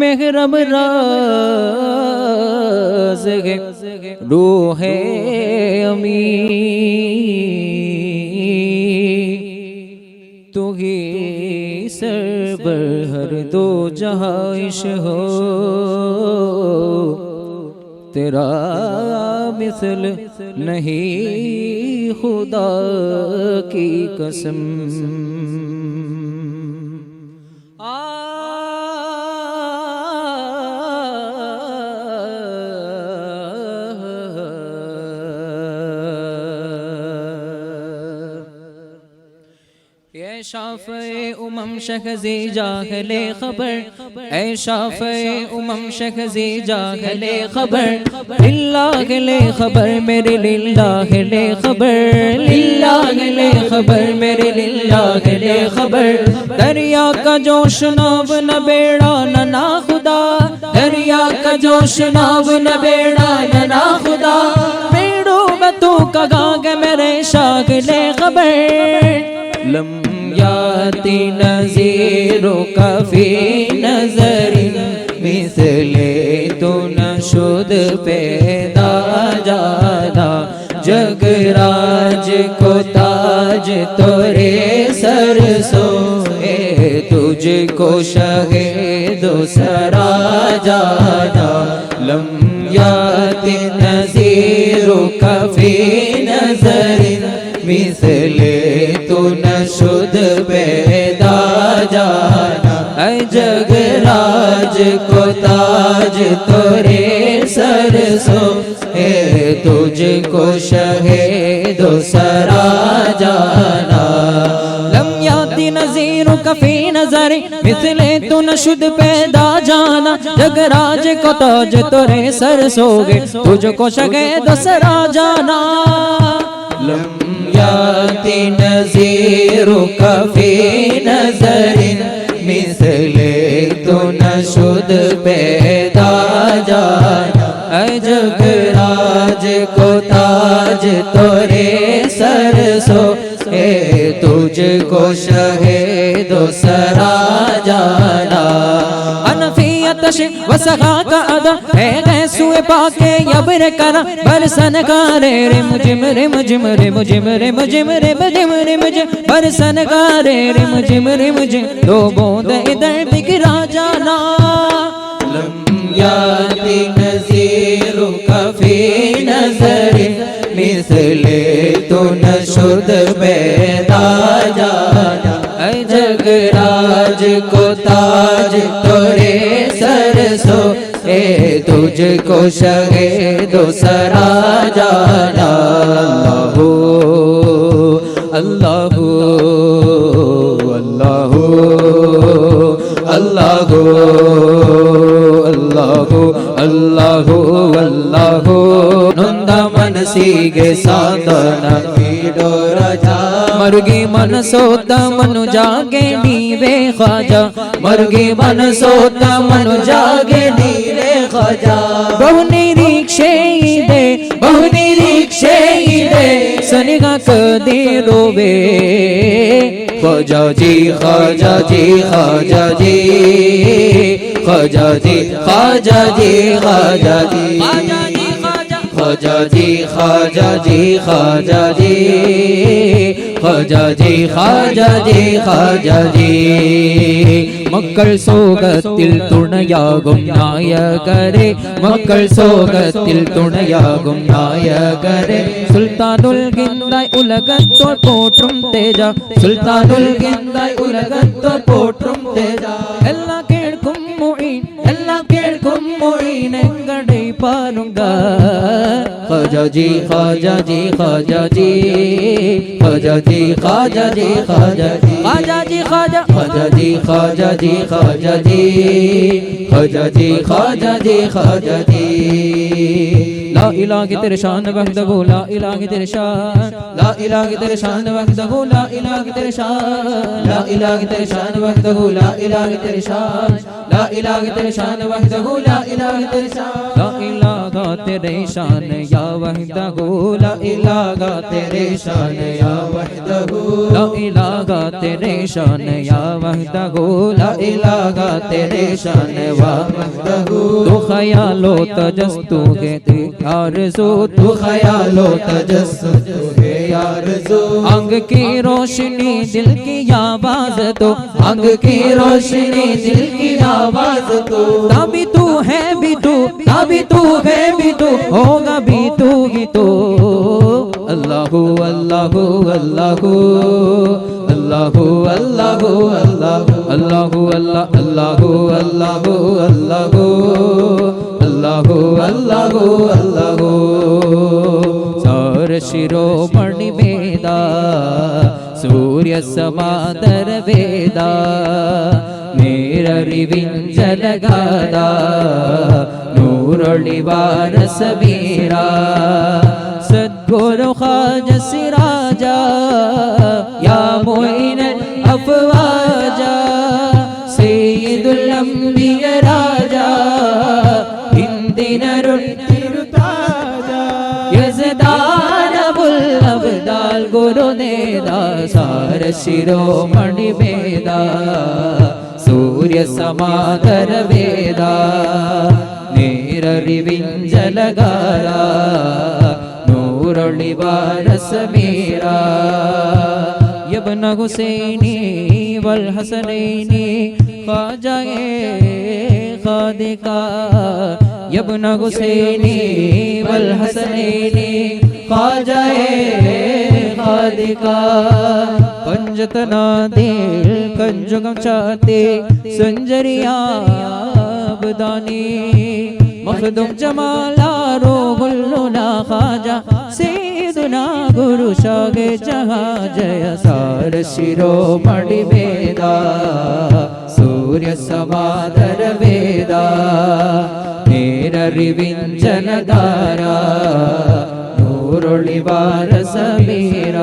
मेहरब राज है रूह अमी तू ही सरबर हर दो जहाइश हो तेरा मिसल नहीं खुदा की कसम। शाफ़े उमम शख़ज़ी जाहले खबर ऐ शाफ़े उमम शख़ज़ी जाहले खबर लिल्लाह ले खबर मेरे लिल्लाह ले खबर लिल्लाह ले खबर मेरे लिल्लाह ले खबर। दरिया का जोश नाव न बेड़ा ना खुदा दरिया का जोश नाव न बेड़ा ना खुदा बेड़ो बतू का गाग मेरे शाग ले खबर। लम याती नज़ीरो कफ़ी नज़रिन मिसले तो न शुद पैदा जादा जगराज को ताज तोरे सर सोए तुझको शहीदो सरा जादा। लम याती नज़ीरो कफ़ी नज़रिन मिसले तो न शुद पैदा जाना ऐ जगराज को ताज तोरे सर सो है तुझको शहीदो सरा जाना। लम याती नज़ीरो कफ़ी नज़री मिसले तो न शुद पैदा जाना जगराज को ताज तोरे सर सोगे तुझको शहीदो सरा जाना। लम याती नज़ीरो कफ़ी नज़रिन मिसले तो न शुद पैदा जाना ऐ जगराज को ताज तोरे सर सो है तुझको शहीदो सरा जाना। वसखा का अदा है गैसुए पाके यबर करा बरसन कारे रे मुजिम रे मुजिम रे मुजिम रे मुजिम रे मुजिम रे मुजिम बरसन कारे रे मुजिम रे मुजिम दो बूंद इधर बिखरा जाना। लम याती नज़ीरो कफ़ी नज़रिन मिसले तो न शुद पैदा जाना ऐ जगराज को ताज तोरे सर सो ए तुझको शहीदो सरा जाना। अल्लाह अल्लाह अल्लाह अल्लाह अल्लाह अल्लाह नंदा मनसीगे साधन पीडो राजा मर्गी मन सोता मनु जागे नीवे ख्वाजा मर्गी मन सोता मनु जागे नीवे ख्वाजा। बहु निरीक्षे सनिगा कदे रोवे ख्वाजा जी ख्वाजा जी ख्वाजा जी ख्वाजा जी ख्वाजा जी ख्वाजा जी ख्वाजा जी ख्वाजा जी ख्वाजा जी ख्वाजा जी ख्वाजा जी ख्वाजा जी। മക്കൾ സോഗത്തിൽ തുണയാകും നായകരെ മക്കൾ സോഗത്തിൽ തുണയാകും നായകരെ സുൽത്താനുൽ ഹിന്ദായ് ഉലകത്തോർ പോற்றும் തേജ സുൽത്താനുൽ ഹിന്ദായ് ഉലകത്തോർ പോற்றும் തേജ എല്ലാം കേൾക്കും മൊഴീൻ എങ്കടൈ പാരുങ്ക ഖാജാ ജി ഖാജാ ജി ഖാജാ ജി ഖാജാ ജി ഖാജാ ജി ഖാജാ ജി ഖാജാ ജി ഖാജാ ഖാജാ ജി ഖാജാ ജി ഖാജാ ജി ഖാജാ ജി ഖാജാ ജി ഖാജാ ജി। ला इलाहा तेरे शान वहदहू ला इलाहा तेरे शान ला इलाहा तेरे शान वहदहू ला इलाहा तेरे शान ला इलाहा तेरे शान वहदहू ला इलाहा तेरे शान ला इलाहा तेरे शान वहदहू ला इलाहा तेरे शान ला इलाहा तेरे शान या वहदहू ला इलाहा तेरे शान या वहदहू ला इलाहा तेरे शान या वहदहू ला इलाहा तेरे शान वहदहू तू ख्यालो तजस्सु है आरज़ू तू ख्यालो तजस्सु है आरज़ू अंग की रोशनी दिल की आवाज़ तो अंग की रोशनी दिल की आवाज़ तो तभी तू है भी तू तभी तू है भी तू होगा भी तू ही तो अल्लाहु अल्लाहु अल्लाहु अल्लाहु अल्लाहु अल्लाहु अल्लाह अल्लाहु अल्लाहु अल्लाहु अल्लाहु अल्लाहु अल्लाहु सार शिरोमणि वेदा सूर्य समादर वेदा നേരറിവിഞ്ചലഗാദ നൂറൊളിവാര സമീര സദ്ഗുരു ഖാജ സിറാജ യാ മുഈനൽ അഫ്വാജ സയ്യിദുൽ അംബിയ രാജ ഹിന്ദിനരുൾ തിരുതാജ യസ്ദാനബുൽ അബ്ദാൽ ഗുരുനേദാ സാര ശിരോമണി വേദാ सूर्य समादर वेदा നേരറിവിഞ്ചലഗാദ നൂറൊളിവാര സമീര യബ്ന ഹുസൈനി വൽ ഹസനൈനി ഖാജയെ ഖാദിക യബ്ന ഹുസൈനി വൽ ഹസനൈനി ഖാജയെ ഖാദിക पंजतना दिल कंजुगम चाहते संजरिया बदानी मखदुम जमाला रोहुल्लुला खाजा सेदुना गुरु शागे जहा जय सार शिरोमणि वेदा सूर्य समादर वेदा നേരറിവിഞ്ചലധാര നൂറൊളിവാര സമീര